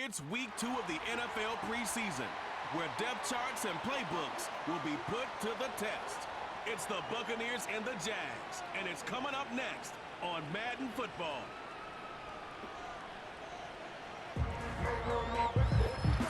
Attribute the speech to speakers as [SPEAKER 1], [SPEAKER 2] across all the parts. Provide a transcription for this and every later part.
[SPEAKER 1] It's week 2 of the NFL preseason, where depth charts and playbooks will be put to the test. It's the Buccaneers and the Jags, and it's coming up next on Madden Football.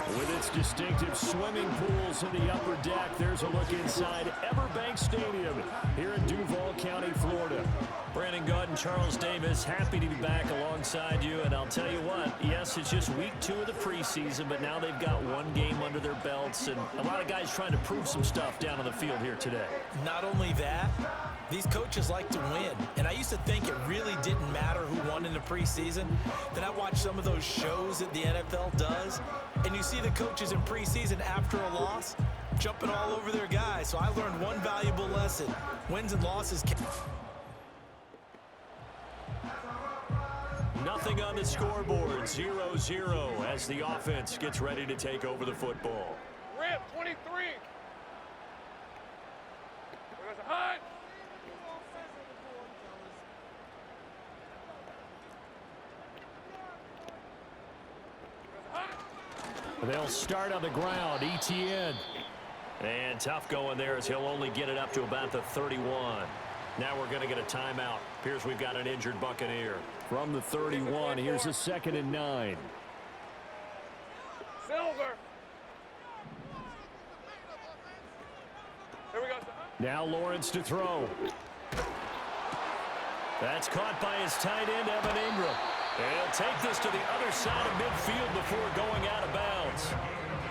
[SPEAKER 2] With its distinctive swimming pools in the upper deck, there's a look inside Everbank Stadium here in Duval County, Florida.
[SPEAKER 3] Brandon Gaud and Charles Davis, happy to be back alongside you. And I'll tell you what, yes, it's just week 2 of the preseason, but now they've got one game under their belts. And a lot of guys trying to prove some stuff down on the field here today.
[SPEAKER 4] Not only that, these coaches like to win. And I used to think it really didn't matter who won in the preseason. Then I watched some of those shows that the NFL does, and you see the coaches in preseason after a loss jumping all over their guys. So I learned one valuable lesson. Wins and losses can...
[SPEAKER 2] Nothing on the scoreboard, 0-0 as the offense gets ready to take over the football.
[SPEAKER 5] Rip, 23. There's a hunt.
[SPEAKER 2] They'll start on the ground, ETN.
[SPEAKER 3] And tough going there as he'll only get it up to about the 31. Now we're going to get a timeout. Appears we've got an injured Buccaneer.
[SPEAKER 2] From the 31, here's a 2nd and 9.
[SPEAKER 5] Silver. Here we go.
[SPEAKER 2] Now Lawrence to throw.
[SPEAKER 3] That's caught by his tight end, Evan Ingram. He'll take this to the other side of midfield before going out of bounds.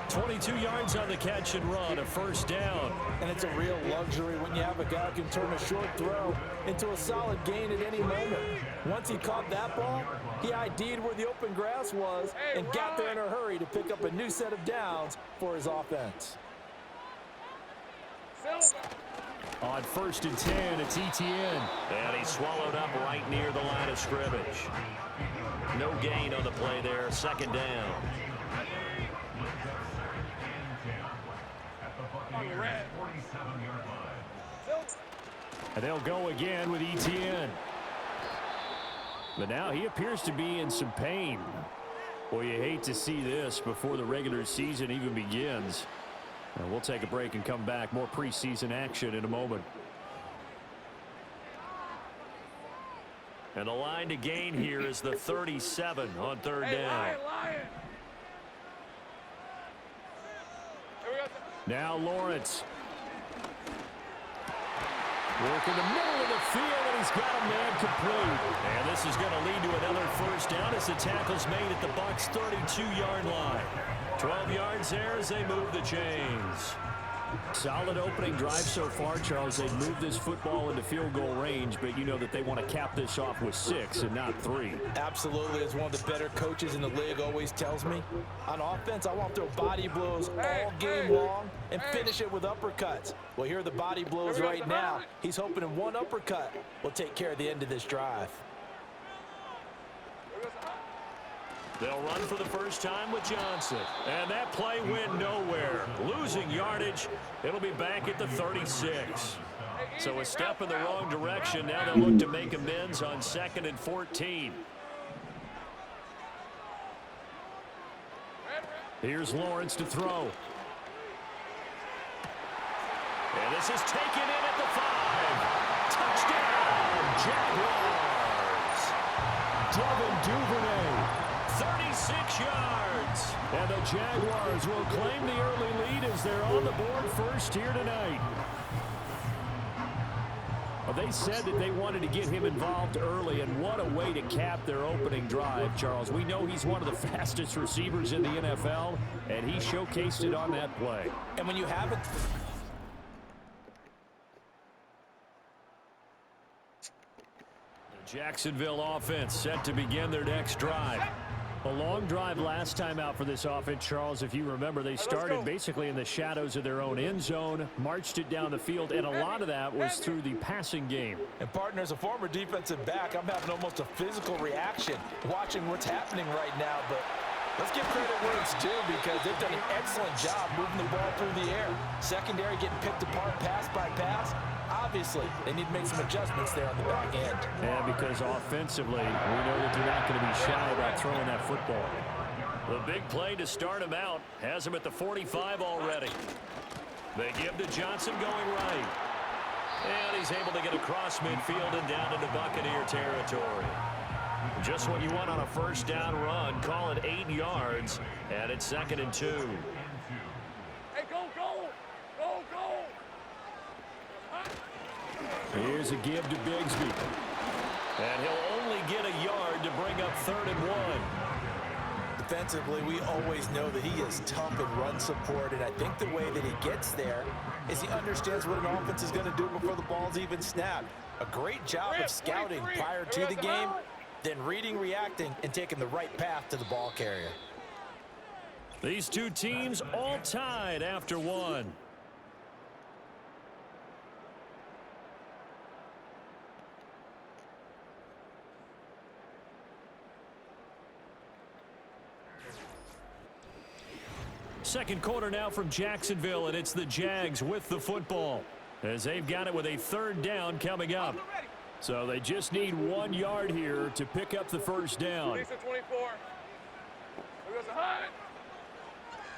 [SPEAKER 3] 22 yards on the catch and run, a first down.
[SPEAKER 4] And it's a real luxury when you have a guy who can turn a short throw into a solid gain at any moment. Once he caught that ball, he ID'd where the open grass was and got there in a hurry to pick up a new set of downs for his offense.
[SPEAKER 2] On 1st and 10, it's ETN.
[SPEAKER 3] And he swallowed up right near the line of scrimmage. No gain on the play there, 2nd down.
[SPEAKER 2] And they'll go again with ETN. But now he appears to be in some pain. Boy, you hate to see this before the regular season even begins. And we'll take a break and come back. More preseason action in a moment.
[SPEAKER 3] And the line to gain here is the 37 on 3rd down.
[SPEAKER 2] Now Lawrence. Work in the middle of the field, and he's got a man complete.
[SPEAKER 3] And this is going to lead to another first down as the tackle's made at the Bucs' 32-yard line. 12 yards there as they move the chains.
[SPEAKER 2] Solid opening drive so far, Charles. They've moved this football into field goal range, but you know that they want to cap this off with 6 and not 3.
[SPEAKER 4] Absolutely, as one of the better coaches in the league always tells me. On offense, I want to throw body blows all game long and finish it with uppercuts. Well, here are the body blows right now. He's hoping in one uppercut will take care of the end of this drive.
[SPEAKER 3] They'll run for the first time with Johnson. And that play went nowhere. Losing yardage. It'll be back at the 36. So a step in the wrong direction. Now they'll look to make amends on 2nd and 14.
[SPEAKER 2] Here's Lawrence to throw.
[SPEAKER 3] And this is taken in at the 5. Touchdown, Jaguars.
[SPEAKER 2] Devin Duvernay.
[SPEAKER 3] 36 yards.
[SPEAKER 2] And the Jaguars will claim the early lead as they're on the board first here tonight. Well, they said that they wanted to get him involved early, and what a way to cap their opening drive, Charles. We know he's one of the fastest receivers in the NFL, and he showcased it on that play.
[SPEAKER 4] And when you have it...
[SPEAKER 2] The Jacksonville offense set to begin their next drive. A long drive last time out for this offense, Charles. If you remember, they started basically in the shadows of their own end zone, marched it down the field, and a lot of that was through the passing game.
[SPEAKER 4] And partner, as a former defensive back, I'm having almost a physical reaction watching what's happening right now. But let's give credit where it's due, because they've done an excellent job moving the ball through the air. Secondary getting picked apart pass by pass. Obviously, they need to make some adjustments there on the back end.
[SPEAKER 2] Yeah, because offensively, we know that they're not going to be shy about throwing that football.
[SPEAKER 3] The big play to start him out has him at the 45 already. They give to Johnson going right. And he's able to get across midfield and down into Buccaneer territory. Just what you want on a first down run. Call it 8 yards, and it's 2nd and 2.
[SPEAKER 5] Hey, go, go! Go, go!
[SPEAKER 2] Here's a give to Bigsby.
[SPEAKER 3] And he'll only get a yard to bring up 3rd and 1.
[SPEAKER 4] Defensively, we always know that he is tough in run support, and I think the way that he gets there is he understands what an offense is going to do before the ball's even snapped. A great job of scouting prior to the game, then reading, reacting, and taking the right path to the ball carrier.
[SPEAKER 3] These two teams all tied after 1. Second quarter now from Jacksonville, and it's the Jags with the football as they've got it with a 3rd down coming up.
[SPEAKER 2] So they just need 1 yard here to pick up the first down.
[SPEAKER 5] Preseason 24. Here we go, Sahai.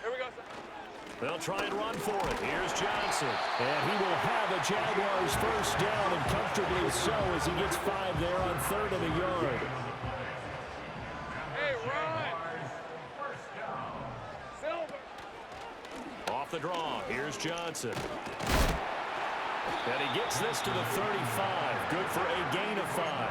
[SPEAKER 5] Here we go,
[SPEAKER 3] They'll try and run for it. Here's Johnson.
[SPEAKER 2] And he will have a Jaguars first down, and comfortably so as he gets 5 there on 3rd and a yard.
[SPEAKER 5] Hey, run! Silver!
[SPEAKER 3] Off the draw. Here's Johnson. And he gets this to the 35. Good for a gain of 5.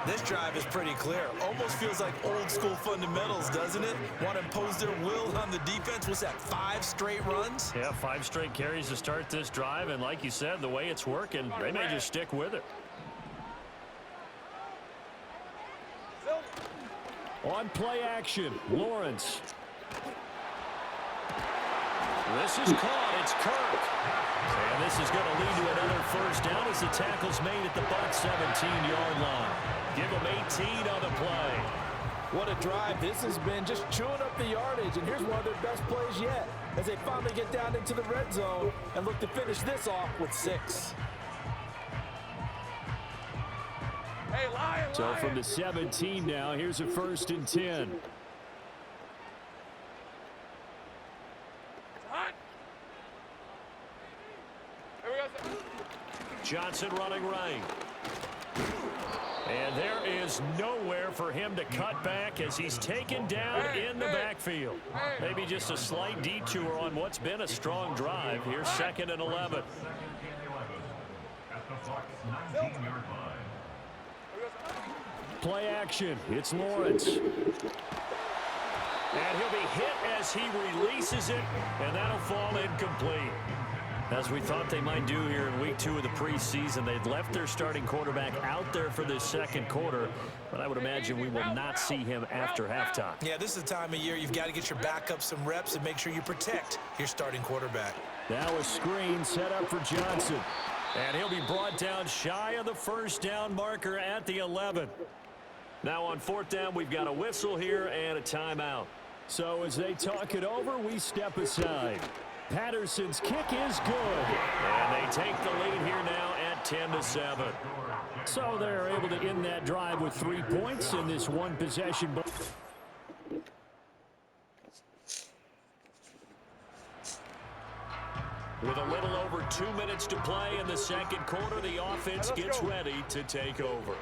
[SPEAKER 4] This drive is pretty clear. Almost feels like old school fundamentals, doesn't it? Want to impose their will on the defense. Was that 5 straight runs?
[SPEAKER 3] Yeah, 5 straight carries to start this drive. And like you said, the way it's working, they may just stick with it.
[SPEAKER 2] On play action, Lawrence.
[SPEAKER 3] This is caught. It's Kirk. And this is going to lead to another first down as the tackle's made at the Bucs 17-yard line. Give them 18 on the play.
[SPEAKER 4] What a drive this has been, just chewing up the yardage. And here's one of their best plays yet as they finally get down into the red zone and look to finish this off with 6.
[SPEAKER 5] Hey, Lion,
[SPEAKER 2] So from the 17 now, here's a 1st and 10.
[SPEAKER 3] Johnson running right. And there is nowhere for him to cut back as he's taken down in the backfield. Maybe just a slight detour on what's been a strong drive. Here's 2nd and 11.
[SPEAKER 2] Play action, it's Lawrence.
[SPEAKER 3] And he'll be hit as he releases it, and that'll fall incomplete. As we thought they might do here in week 2 of the preseason, they'd left their starting quarterback out there for this second quarter, but I would imagine we will not see him after halftime.
[SPEAKER 4] Yeah, this is the time of year you've got to get your backup some reps and make sure you protect your starting quarterback.
[SPEAKER 2] Now a screen set up for Johnson.
[SPEAKER 3] And he'll be brought down shy of the first down marker at the 11. Now on 4th down, we've got a whistle here and a timeout.
[SPEAKER 2] So as they talk it over, we step aside. Patterson's kick is good.
[SPEAKER 3] And they take the lead here now at 10-7.
[SPEAKER 2] So they're able to end that drive with 3 points in this one possession.
[SPEAKER 3] With a little over 2 minutes to play in the second quarter, the offense gets ready to take over.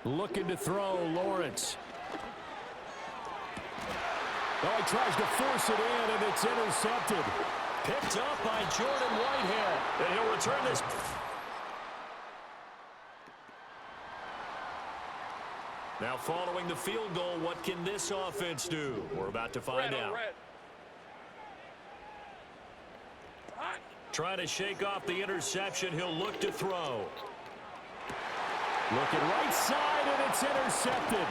[SPEAKER 2] Looking to throw, Lawrence. Oh, he tries to force it in, and it's intercepted.
[SPEAKER 3] Picked up by Jordan Whitehead. And he'll return this. Now following the field goal, what can this offense do? We're about to find out. Trying to shake off the interception. He'll look to throw.
[SPEAKER 2] Looking right side, and it's intercepted.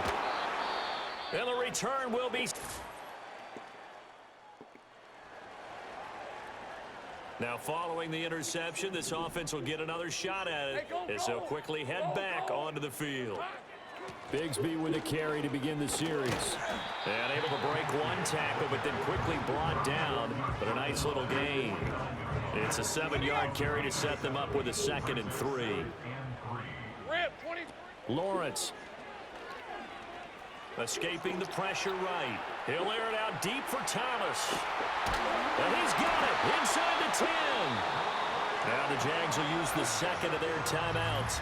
[SPEAKER 3] And the return will be... Now following the interception, this offense will get another shot at it as they'll quickly head back onto the field.
[SPEAKER 2] Bigsby with a carry to begin the series.
[SPEAKER 3] And able to break one tackle, but then quickly brought down. But a nice little gain. It's a 7-yard carry to set them up with a 2nd and 3.
[SPEAKER 2] Lawrence.
[SPEAKER 3] Escaping the pressure right. He'll air it out deep for Thomas. And he's got it inside the 10. Now the Jags will use the second of their timeouts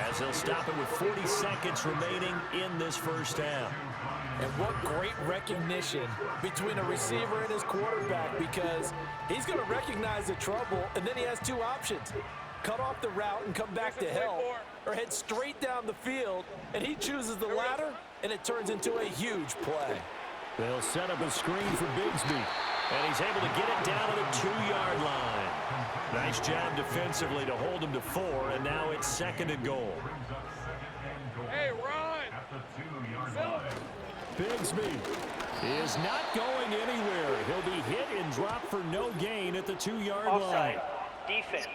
[SPEAKER 3] as they'll stop it with 40 seconds remaining in this first half.
[SPEAKER 4] And what great recognition between a receiver and his quarterback, because he's going to recognize the trouble, and then he has two options. Cut off the route and come back to help, or head straight down the field, and he chooses the latter, and it turns into a huge play.
[SPEAKER 2] They'll set up a screen for Bigsby.
[SPEAKER 3] And he's able to get it down to the 2-yard line. Nice job defensively to hold him to 4, and now it's 2nd and goal.
[SPEAKER 5] Hey, run!
[SPEAKER 2] Bigsby is not going anywhere. He'll be hit and dropped for no gain at the 2-yard line.
[SPEAKER 6] Offside. Defense.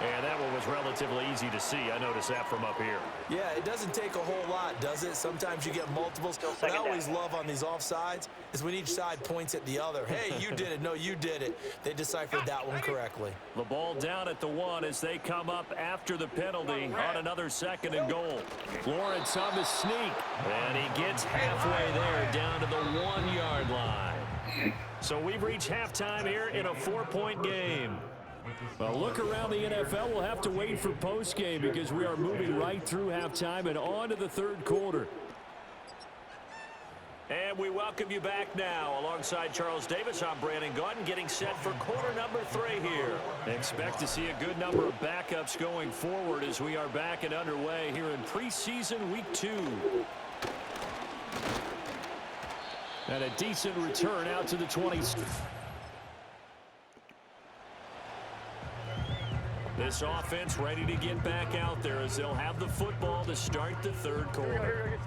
[SPEAKER 3] And that one was relatively easy to see. I noticed that from up here.
[SPEAKER 4] Yeah, it doesn't take a whole lot, does it? Sometimes you get multiples. What I always love on these offsides is when each side points at the other. Hey, you did it. No, you did it. They deciphered that one correctly.
[SPEAKER 3] The ball down at the 1 as they come up after the penalty on another 2nd and goal.
[SPEAKER 2] Lawrence on the sneak.
[SPEAKER 3] And he gets halfway there down to the 1-yard line. So we've reached halftime here in a 4-point game.
[SPEAKER 2] Well, look around the NFL. We'll have to wait for postgame because we are moving right through halftime and on to the 3rd quarter.
[SPEAKER 3] And we welcome you back now. Alongside Charles Davis, I'm Brandon Gaudin, getting set for quarter number 3 here.
[SPEAKER 2] Expect to see a good number of backups going forward as we are back and underway here in preseason week 2. And a decent return out to the 20.
[SPEAKER 3] This offense ready to get back out there as they'll have the football to start the 3rd quarter.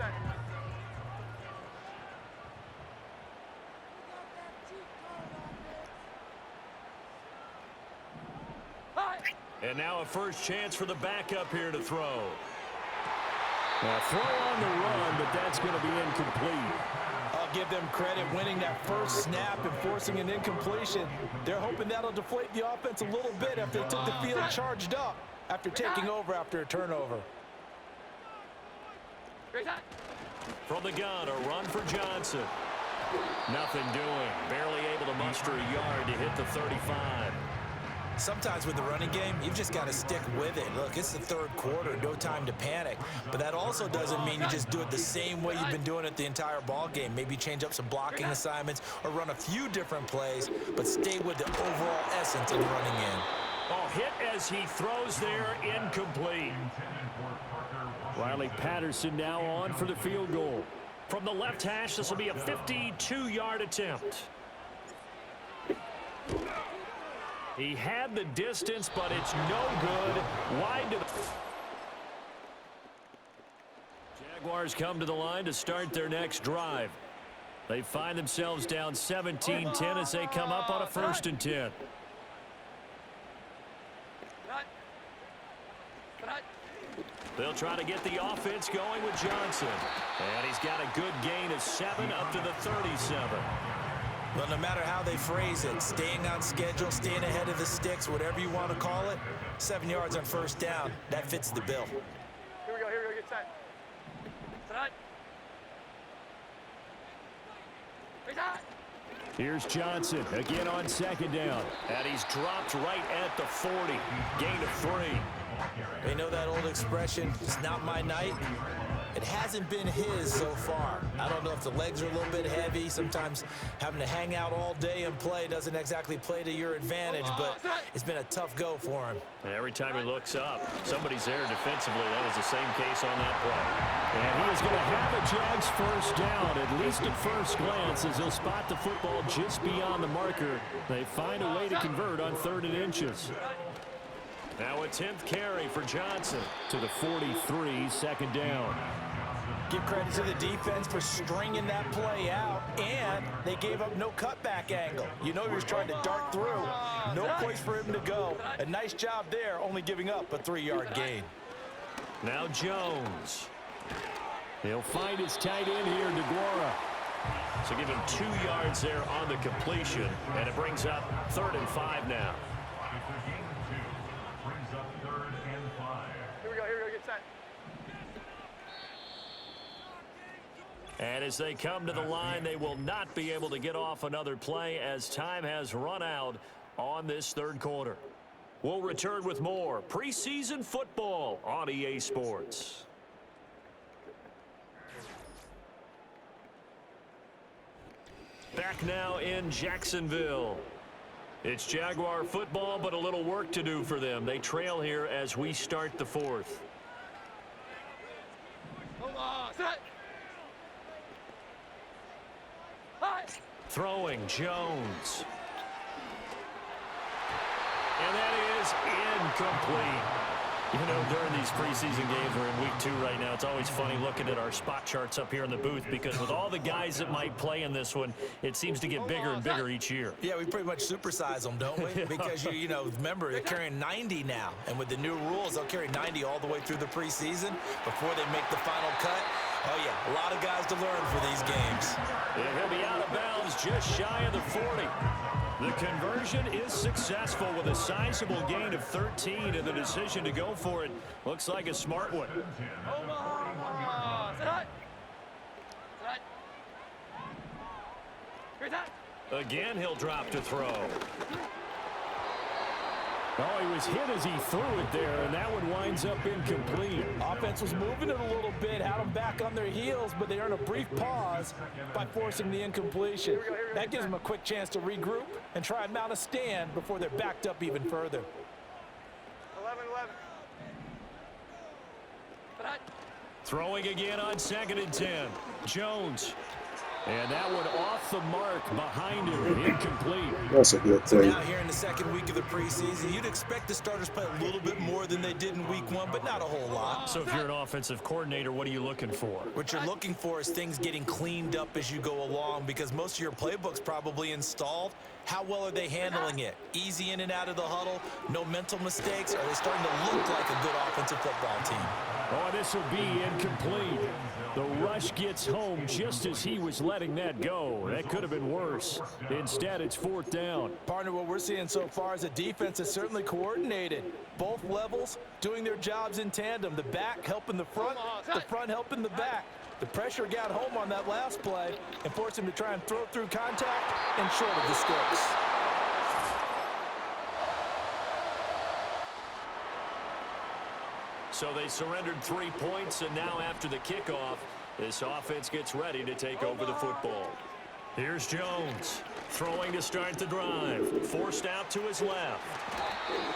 [SPEAKER 3] And now a first chance for the backup here to throw.
[SPEAKER 2] Now throw on the run, but that's going to be incomplete.
[SPEAKER 4] I'll give them credit winning that first snap and forcing an incompletion. They're hoping that'll deflate the offense a little bit after they took the field charged up after taking over after a turnover.
[SPEAKER 3] From the gun, a run for Johnson. Nothing doing. Barely able to muster a yard to hit the 35.
[SPEAKER 4] Sometimes with the running game, you've just got to stick with it. Look, it's the 3rd quarter, no time to panic. But that also doesn't mean you just do it the same way you've been doing it the entire ball game. Maybe change up some blocking assignments or run a few different plays, but stay with the overall essence of the running game.
[SPEAKER 3] Oh, hit as he throws there, incomplete.
[SPEAKER 2] Riley Patterson now on for the field goal.
[SPEAKER 3] From the left hash, this will be a 52-yard attempt. He had the distance, but it's no good. Wide to the...
[SPEAKER 2] Jaguars come to the line to start their next drive. They find themselves down 17-10 as they come up on a 1st and 10.
[SPEAKER 3] They'll try to get the offense going with Johnson. And he's got a good gain of 7 up to the 37.
[SPEAKER 4] Well, no matter how they phrase it, staying on schedule, staying ahead of the sticks, whatever you want to call it, 7 yards on 1st down, that fits the bill.
[SPEAKER 5] Here we go, get set. Set.
[SPEAKER 2] Here's Johnson again on 2nd down.
[SPEAKER 3] And he's dropped right at the 40. Gain of 3.
[SPEAKER 4] They know that old expression, it's not my night. It hasn't been his so far. I don't know if the legs are a little bit heavy. Sometimes having to hang out all day and play doesn't exactly play to your advantage, but it's been a tough go for him.
[SPEAKER 3] And every time he looks up, somebody's there defensively. That was the same case on that play.
[SPEAKER 2] And he is going to have a Jags 1st down, at least at first glance, as he'll spot the football just beyond the marker. They find a way to convert on 3rd and inches.
[SPEAKER 3] Now a 10th carry for Johnson.
[SPEAKER 2] To the 43, 2nd down.
[SPEAKER 4] Give credit to the defense for stringing that play out, and they gave up no cutback angle. You know he was trying to dart through. No place for him to go. A nice job there, only giving up a 3-yard gain.
[SPEAKER 3] Now Jones.
[SPEAKER 2] He'll find his tight end here, DeGuara.
[SPEAKER 3] So give him 2 yards there on the completion, and it brings up 3rd and 5 now.
[SPEAKER 5] Set.
[SPEAKER 3] And as they come to the line, they will not be able to get off another play as time has run out on this third quarter. We'll return with more preseason football on EA Sports. Back now in Jacksonville. It's Jaguar football, but a little work to do for them. They trail here as we start the fourth.
[SPEAKER 5] Hold on. Set. Hi.
[SPEAKER 3] Throwing Jones. And that is incomplete. You know, during these preseason games, we're in week 2 right now. It's always funny looking at our spot charts up here in the booth because with all the guys that might play in this one, it seems to get bigger and bigger each year.
[SPEAKER 4] Yeah, we pretty much supersize them, don't we? Because, you know, remember, they're carrying 90 now. And with the new rules, they'll carry 90 all the way through the preseason before they make the final cut. Oh, yeah, a lot of guys to learn for these games.
[SPEAKER 3] Yeah, he'll be out of bounds just shy of the 40. The conversion is successful with a sizable gain of 13, and the decision to go for it looks like a smart one.
[SPEAKER 5] Omaha. Set. Set. Here's that.
[SPEAKER 3] Again, he'll drop to throw.
[SPEAKER 2] Oh, he was hit as he threw it there, and that one winds up incomplete.
[SPEAKER 6] Offense was moving it a little bit, had them back on their heels, but they earned a brief pause by forcing the incompletion. That gives them a quick chance to regroup and try and mount a stand before they're backed up even further.
[SPEAKER 5] 11-11. Set.
[SPEAKER 3] Throwing again on 2nd and 10. Jones. And that one off the mark behind him, incomplete.
[SPEAKER 7] That's a good
[SPEAKER 4] So
[SPEAKER 7] thing.
[SPEAKER 4] now here in the second week of the preseason, you'd expect the starters play a little bit more than they did in week 1, but not a whole lot.
[SPEAKER 3] So if you're an offensive coordinator, what are you looking for?
[SPEAKER 4] What you're looking for is things getting cleaned up as you go along because most of your playbook's probably installed. How well are they handling it? Easy in and out of the huddle, no mental mistakes? Are they starting to look like a good offensive football team?
[SPEAKER 2] Oh, this will be incomplete. The rush gets home just as he was letting that go. That could have been worse. Instead, it's 4th down.
[SPEAKER 6] Partner, what we're seeing so far is the defense is certainly coordinated. Both levels doing their jobs in tandem. The back helping the front helping the back. The pressure got home on that last play and forced him to try and throw through contact and short of the sticks.
[SPEAKER 3] So they surrendered 3 points, and now after the kickoff, this offense gets ready to take over the football. Here's Jones, throwing to start the drive, forced out to his left.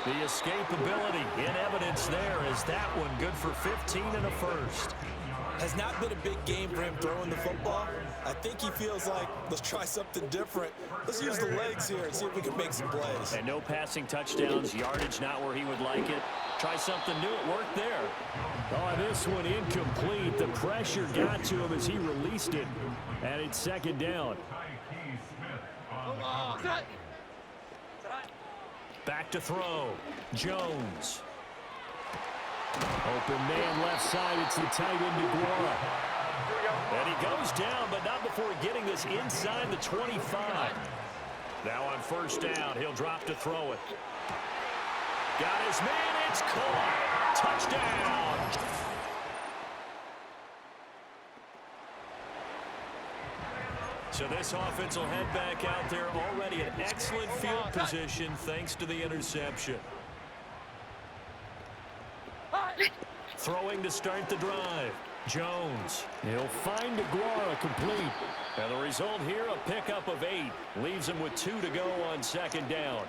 [SPEAKER 3] The escapability in evidence there is that one good for 15 and a first.
[SPEAKER 4] Has not been a big game for him throwing the football. I think he feels like, let's try something different. Let's use the legs here and see if we can make some plays.
[SPEAKER 3] And no passing touchdowns, yardage not where he would like it. Try something new, it worked there.
[SPEAKER 2] Oh, this one incomplete. The pressure got to him as he released it, and it's 2nd down.
[SPEAKER 5] Set.
[SPEAKER 3] Back to throw, Jones.
[SPEAKER 2] Open man left side. It's the tight end, jaguar.
[SPEAKER 3] And he goes down, but not before getting this inside the 25. Now on 1st down, he'll drop to throw it. Got his man, it's caught. Touchdown. So this offense will head back out there already in excellent field position thanks to the interception. Throwing to start the drive. Jones.
[SPEAKER 2] He'll find jaguar complete.
[SPEAKER 3] And the result here, a pickup of 8. Leaves him with 2 to go on 2nd down.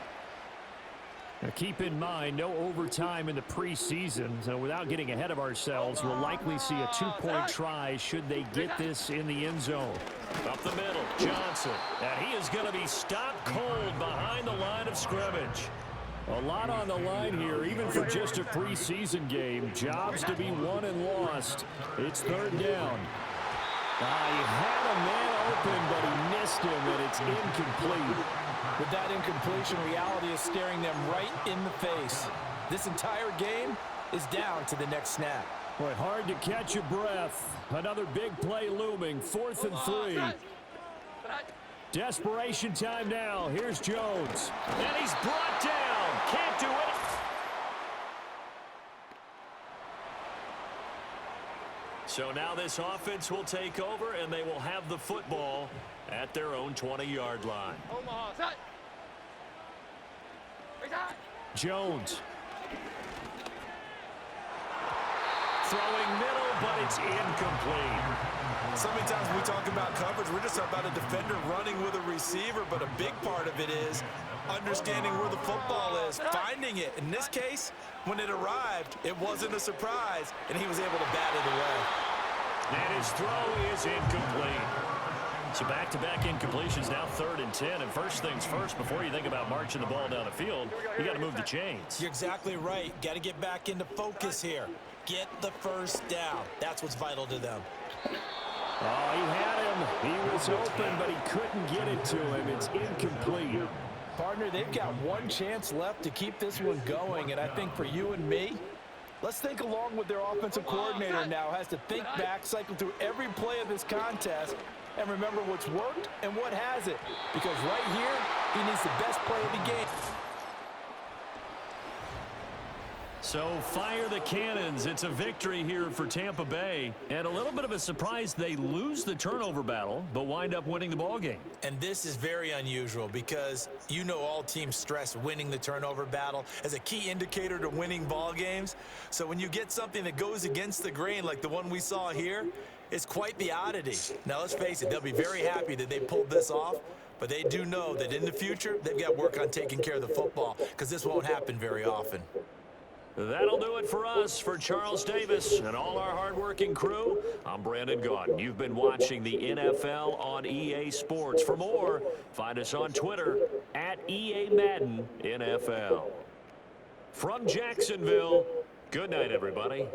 [SPEAKER 2] Now keep in mind, no overtime in the preseason, so without getting ahead of ourselves, we'll likely see a 2-point try should they get this in the end zone.
[SPEAKER 3] Up the middle, Johnson. And he is going to be stopped cold behind the line of scrimmage.
[SPEAKER 2] A lot on the line here, even for just a preseason game. Jobs to be won and lost. It's 3rd down. He had a man open, but he missed him, and it's incomplete.
[SPEAKER 6] With that incompletion, reality is staring them right in the face. This entire game is down to the next snap.
[SPEAKER 2] Boy, hard to catch your breath. Another big play looming, 4th and 3. Desperation time now. Here's Jones.
[SPEAKER 3] And he's brought down. Can't do it. So now this offense will take over, and they will have the football at their own 20-yard line.
[SPEAKER 5] Omaha, set.
[SPEAKER 2] Jones.
[SPEAKER 3] Throwing middle, but it's incomplete.
[SPEAKER 6] So many times when we talk about coverage, we're just talking about a defender running with a receiver, but a big part of it is understanding where the football is, finding it. In this case, when it arrived, it wasn't a surprise, and he was able to bat it away.
[SPEAKER 3] And his throw is incomplete.
[SPEAKER 2] So back-to-back incompletions, now 3rd and 10. And first things first, before you think about marching the ball down the field, you got to move the chains.
[SPEAKER 4] You're exactly right. Got to get back into focus here. Get the first down. That's what's vital to them.
[SPEAKER 2] Oh, he had him. He was open, but he couldn't get it to him. It's incomplete.
[SPEAKER 6] Partner, they've got one chance left to keep this one going, and I think for you and me, let's think along with their offensive coordinator now. Has to think back, cycle through every play of this contest, and remember what's worked and what hasn't. Because right here, he needs the best play of the game.
[SPEAKER 2] So fire the cannons. It's a victory here for Tampa Bay. And a little bit of a surprise, they lose the turnover battle, but wind up winning the ball game.
[SPEAKER 4] And this is very unusual because you know all teams stress winning the turnover battle as a key indicator to winning ball games. So when you get something that goes against the grain like the one we saw here, it's quite the oddity. Now let's face it, they'll be very happy that they pulled this off, but they do know that in the future they've got work on taking care of the football because this won't happen very often.
[SPEAKER 3] That'll do it for us. For Charles Davis and all our hardworking crew, I'm Brandon Gaudin. You've been watching the NFL on EA Sports. For more, find us on Twitter at EA Madden NFL. From Jacksonville, good night, everybody.